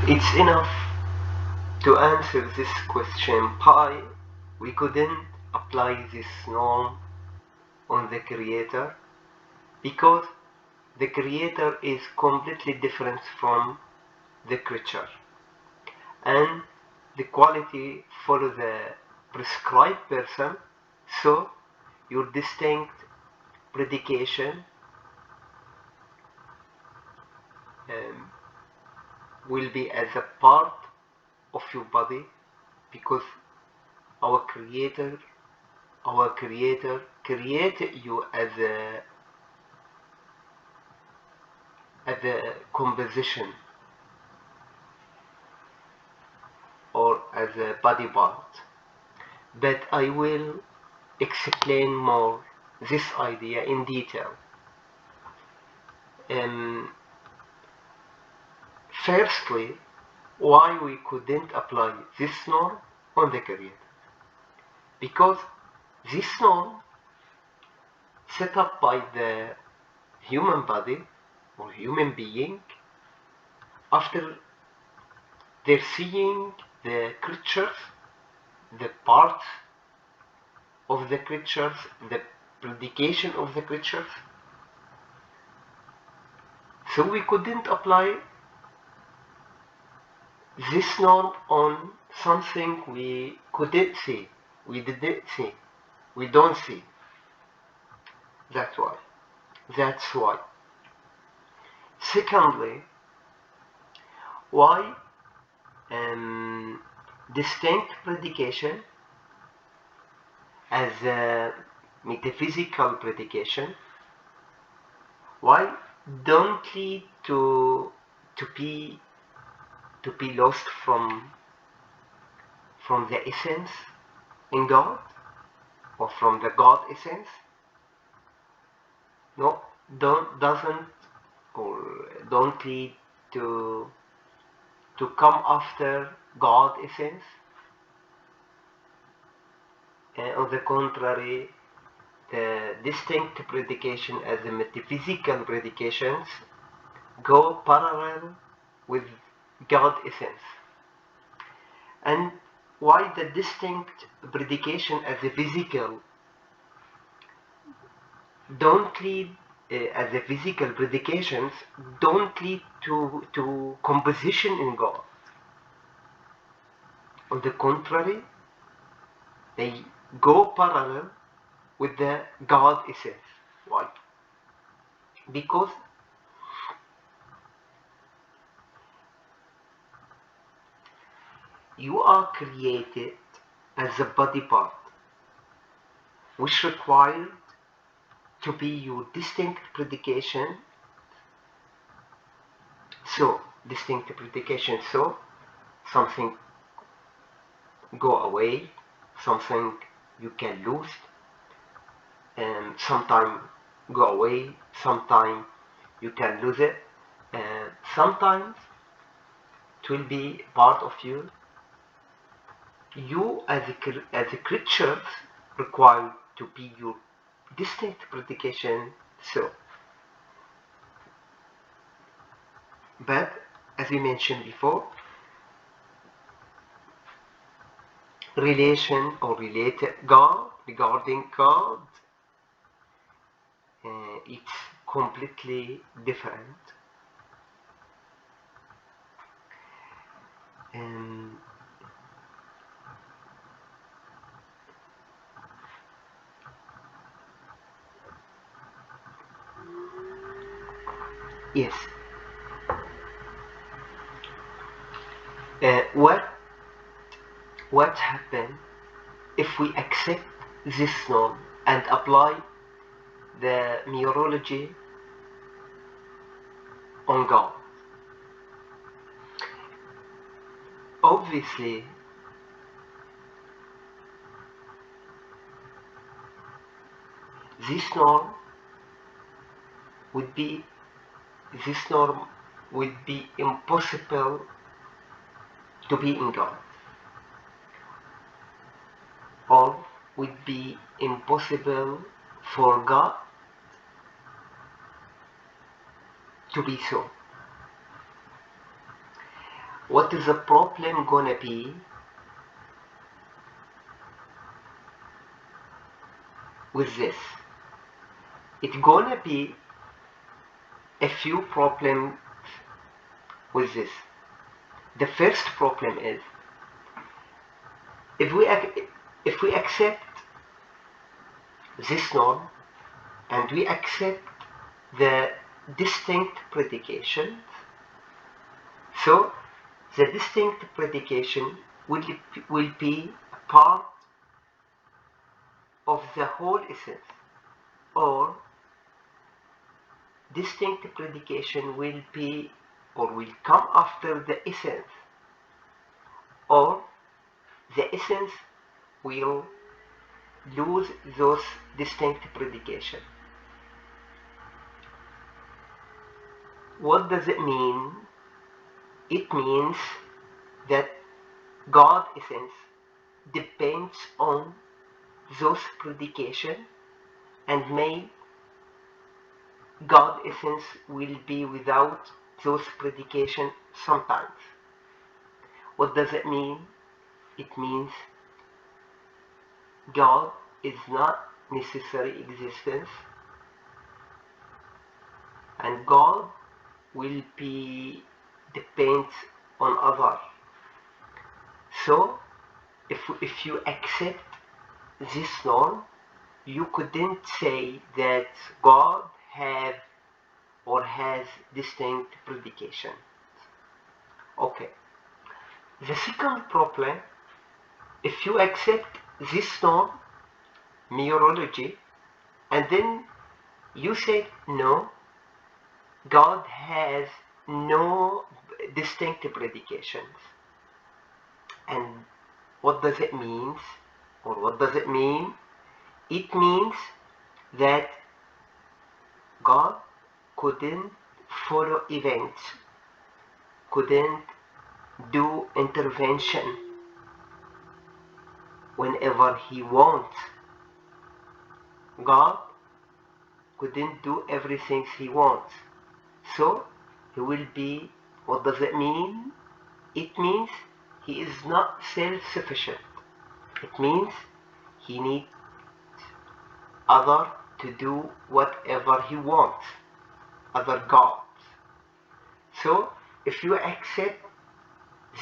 It's enough to answer this question by we couldn't apply this norm on the creator because the creator is completely different from the creature, and the quality follow the prescribed person, so your distinct predication um, will be as a part of your body, because our creator created you as a composition or as a body part. But I will explain more this idea in detail. Um, Firstly, why we couldn't apply this norm on the creator? Because this norm set up by the human body or human being after they're seeing the creatures, the parts of the creatures, the predication of the creatures. So we couldn't apply this norm on something we couldn't see, we didn't see, we don't see. That's why. That's why. Secondly, why distinct predication as a metaphysical predication, why don't lead to be lost from the essence in God or from the God essence? No, doesn't or don't lead to come after God essence. On the contrary, the distinct predication as the metaphysical predications go parallel with God essence. And why the distinct predication as a physical don't lead as the physical predications don't lead to composition in God. On the contrary, they go parallel with the God essence. Why? Because you are created as a body part, which required to be your distinct predication. So, distinct predication, so something go away, something you can lose, and sometime go away, sometime you can lose it, and sometimes it will be part of you. You as a creature required to be your distinct predication, so. But as we mentioned before, relation or related God, regarding God, it's completely different. Um, yes. What happens if we accept this norm and apply the meteorology on God? Obviously, this norm would be impossible to be in God, or would be impossible for God to be so. what is the problem gonna be with this? It's gonna be a few problems with this. The first problem is if we accept this norm and we accept the distinct predication, so the distinct predication will be a part of the whole essence, or distinct predication will be or will come after the essence, or the essence will lose those distinct predication. What does it mean? It means that God essence depends on those predication, and may God essence will be without those predication sometimes. What does it mean? It means God is not necessary existence, and God will be depends on other. So if you accept this norm, you couldn't say that God have or has distinct predication. Okay. The second problem, if you accept this norm, mereology, and then you say no, God has no distinct predications. And what does it mean? Or what does it mean? It means that God couldn't follow events, couldn't do intervention whenever he wants. God couldn't do everything he wants. So he will be, what does it mean? It means he is not self-sufficient. It means he needs other to do whatever he wants, other gods. So if you accept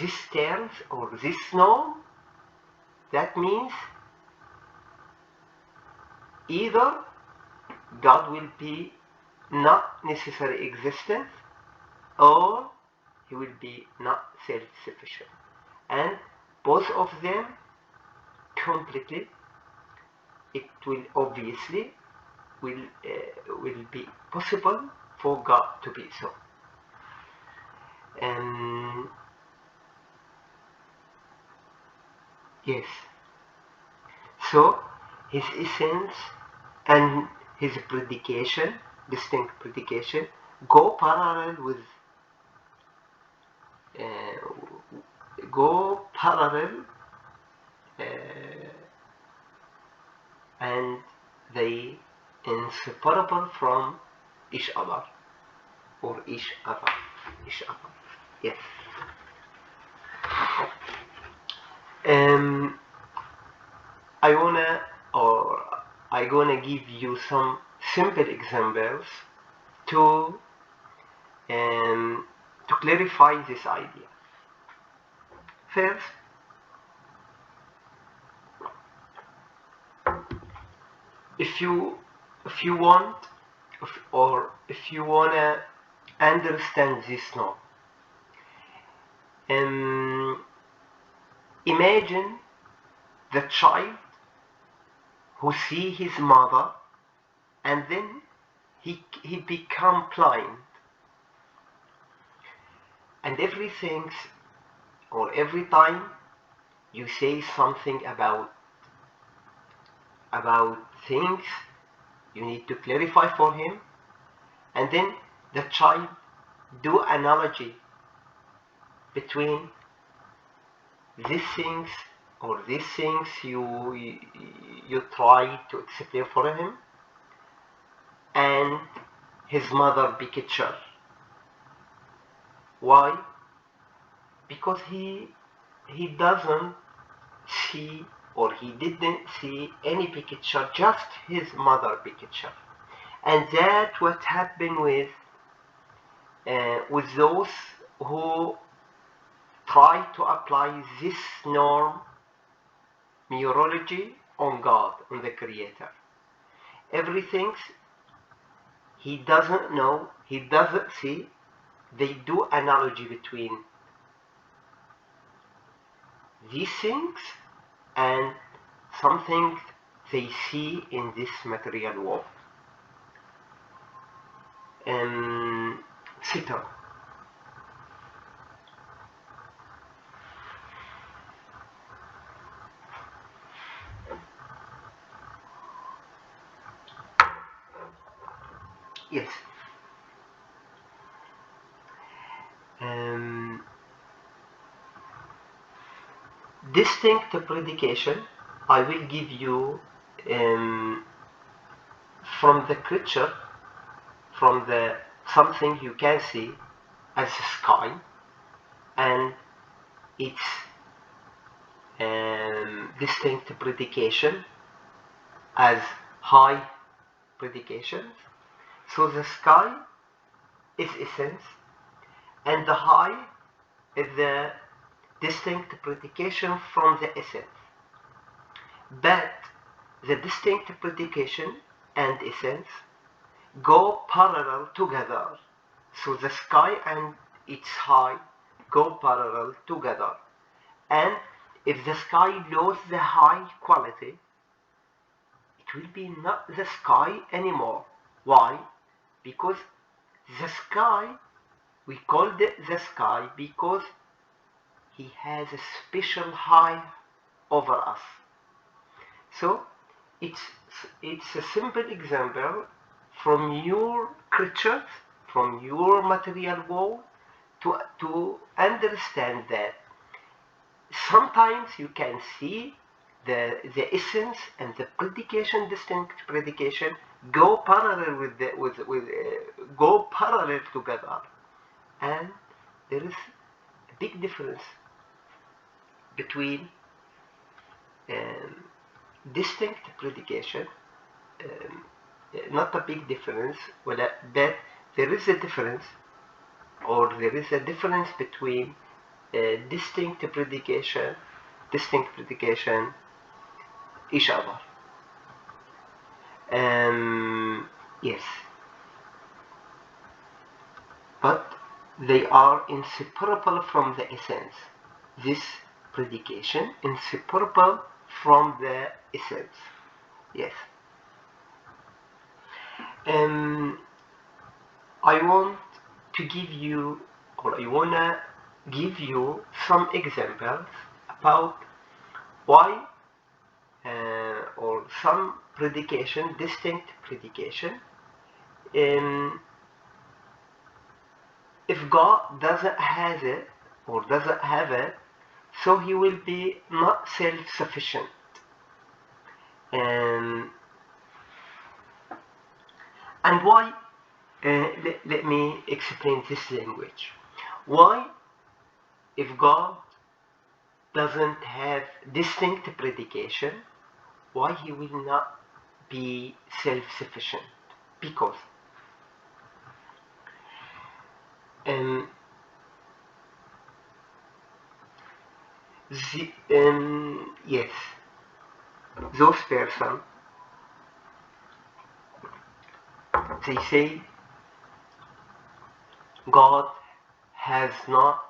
these terms or this norm, that means either God will be not necessary existence, or he will be not self-sufficient, and both of them completely, it will obviously will be possible for God to be so. Yes. So his essence and his predication, distinct predication, go parallel with and they inseparable from each other, or each other. Yes. I gonna give you some simple examples to clarify this idea. First, if you want, or if you wanna understand this now, imagine the child who see his mother and then he become blind, and everything, or every time you say something about things you need to clarify for him, and then the child do analogy between these things, or these things you try to explain for him, and his mother picture. Why? because he doesn't see, or he didn't see any picture, just his mother picture. And that's what happened with those who try to apply this norm meteorology on God, on the Creator. Everything he doesn't know, he doesn't see, they do analogy between these things and something they see in this material world. Etc. Yes. Distinct predication, I will give you from the creature, from the something you can see as the sky, and its distinct predication as high predications. So the sky is essence, and the high is the distinct predication from the essence. But the distinct predication and essence go parallel together. So the sky and its high go parallel together. And if the sky loses the high quality, it will be not the sky anymore. Why? Because the sky, we called it the sky because he has a special high over us. So it's a simple example from your creatures, from your material world, to understand that sometimes you can see the essence and the predication, distinct predication, go parallel go parallel together, and there is a big difference between distinct predication, not a big difference, but there is a difference, or there is a difference between distinct predication, each other. Yes, but they are inseparable from the essence. This predication inseparable from the essence. Yes. I want to give you, or I wanna give you some examples about why or some predication, distinct predication, if God doesn't have it or doesn't have it, so he will be not self-sufficient. And why? Let me explain this language. Why, if God doesn't have distinct predication, why he will not be self-sufficient? Because yes, those persons, they say God has not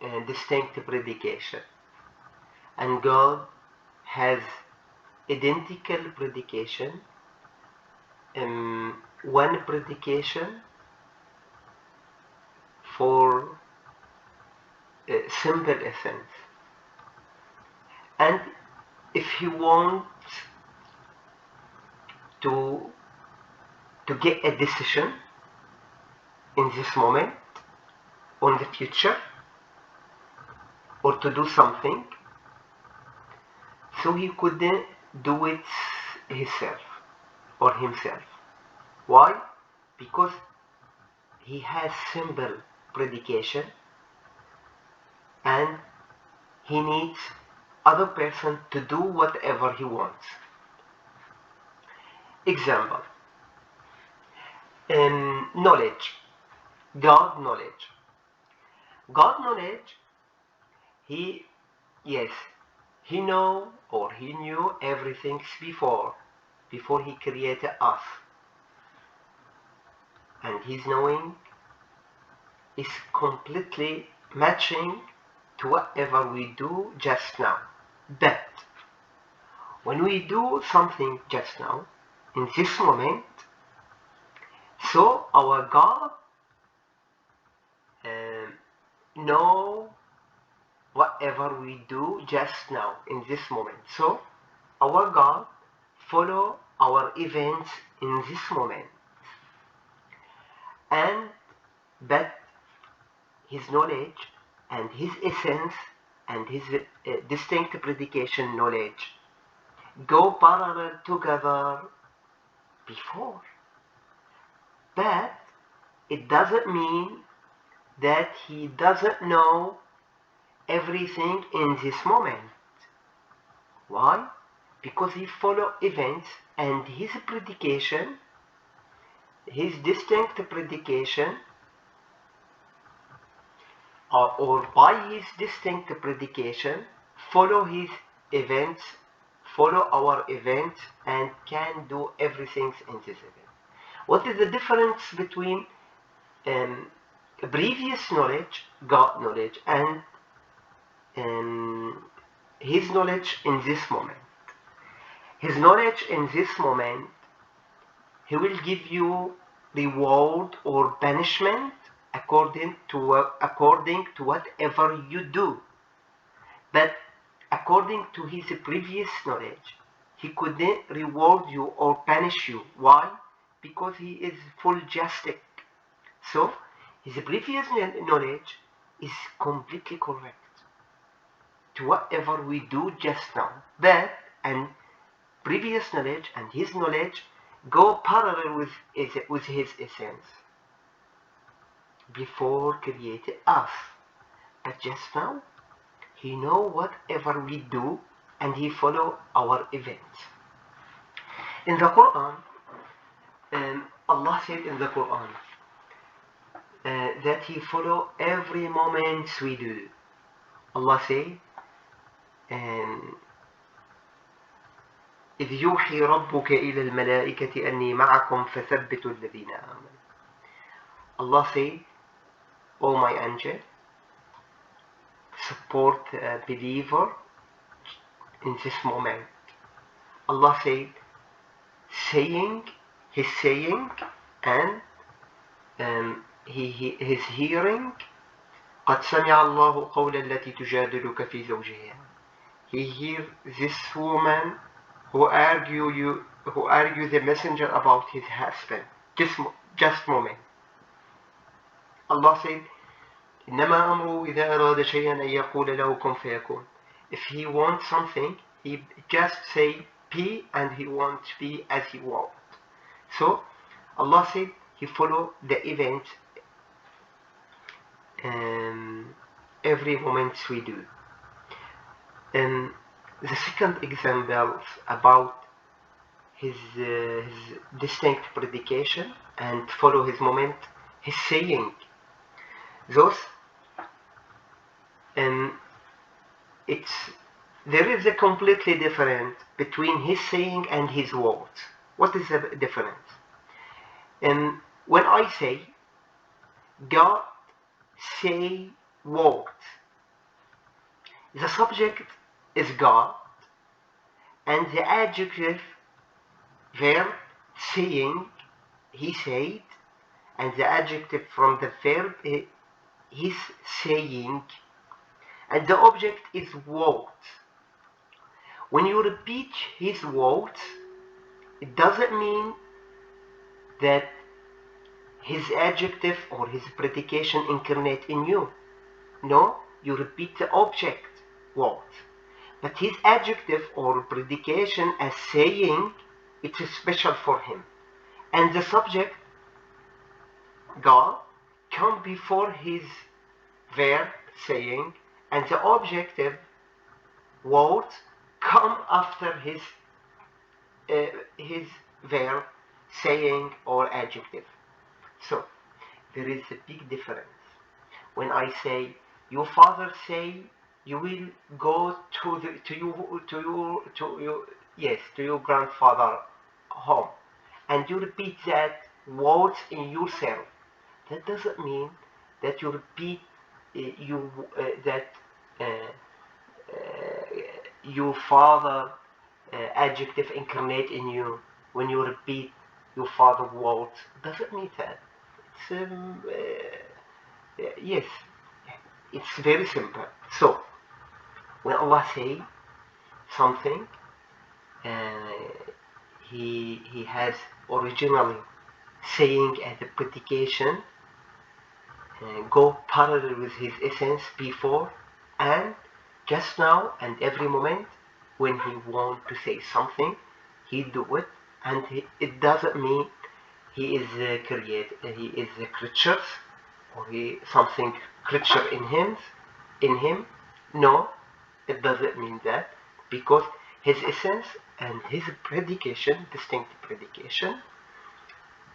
a distinct predication, and God has identical predication, one predication for simple essence. And if he wants to get a decision in this moment, on the future, or to do something, so he couldn't do it himself or himself. Why? Because he has simple predication and he needs other person to do whatever he wants. Example, knowledge. God knowledge. God knowledge, he, yes, he know or he knew everything before he created us. And his knowing is completely matching to whatever we do just now. But when we do something just now, in this moment, so our God know whatever we do just now in this moment. So our God follow our events in this moment, and but his knowledge and his essence and his distinct predication knowledge go parallel together before. But it doesn't mean that he doesn't know everything in this moment. Why? Because he follow events and his predication, his distinct predication, or by his distinct predication, follow his events, follow our events, and can do everything in this event. What is the difference between previous knowledge, God knowledge, and his knowledge in this moment? His knowledge in this moment, he will give you reward or punishment according to whatever you do. But according to his previous knowledge, he couldn't reward you or punish you. Why? Because he is full justice. So his previous knowledge is completely correct to whatever we do just now. But and previous knowledge and his knowledge go parallel with his essence before created us. But just now, he know whatever we do and he follow our events. In the Quran, Allah said in the Quran that he follow every moment we do. Allah said, إذ يوحي ربك إلى الملائكة أني معكم فثبتوا الذين آمنوا. Allah said, O my angel, support a believer in this moment. Allah said, his saying and his hearing, قد سمع الله قول التي تجادلك في زوجها. He hear this woman who argue the messenger about his husband. Just moment. Allah said, إنما أمره إذا أراد شيئا أن يقول له كن فيكون. If he wants something, he just say be, and he wants be as he wants. So Allah said he follow the events every moment we do. The second example about his distinct predication and follow his moment, his saying. Those there is a completely difference between his saying and his words. What is the difference? When I say God say words, the subject is God and the adjective verb saying, he said, and the adjective from the verb his saying, and the object is words. When you repeat his words, it doesn't mean that his adjective or his predication incarnate in you. No, you repeat the object words. But his adjective or predication as saying, it is special for him. And the subject, God, come before his verb saying, and the objective words come after his verb, saying, or adjective. So there is a big difference. When I say, your father say you will go to your grandfather home, and you repeat that words in yourself, that doesn't mean that you repeat that uh, your father adjective incarnate in you. When you repeat your father words, doesn't mean that. It's yes, it's very simple. So when Allah say something, uh, he has originally saying as a predication, go parallel with his essence before and just now and every moment. When he want to say something, he do it, and it doesn't mean he is he is a creature, or he something creature in him. No, it doesn't mean that, because his essence and his predication, distinct predication,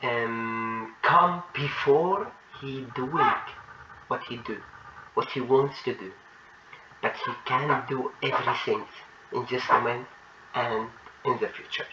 come before he doing what he wants to do. But he can do everything in this moment and in the future.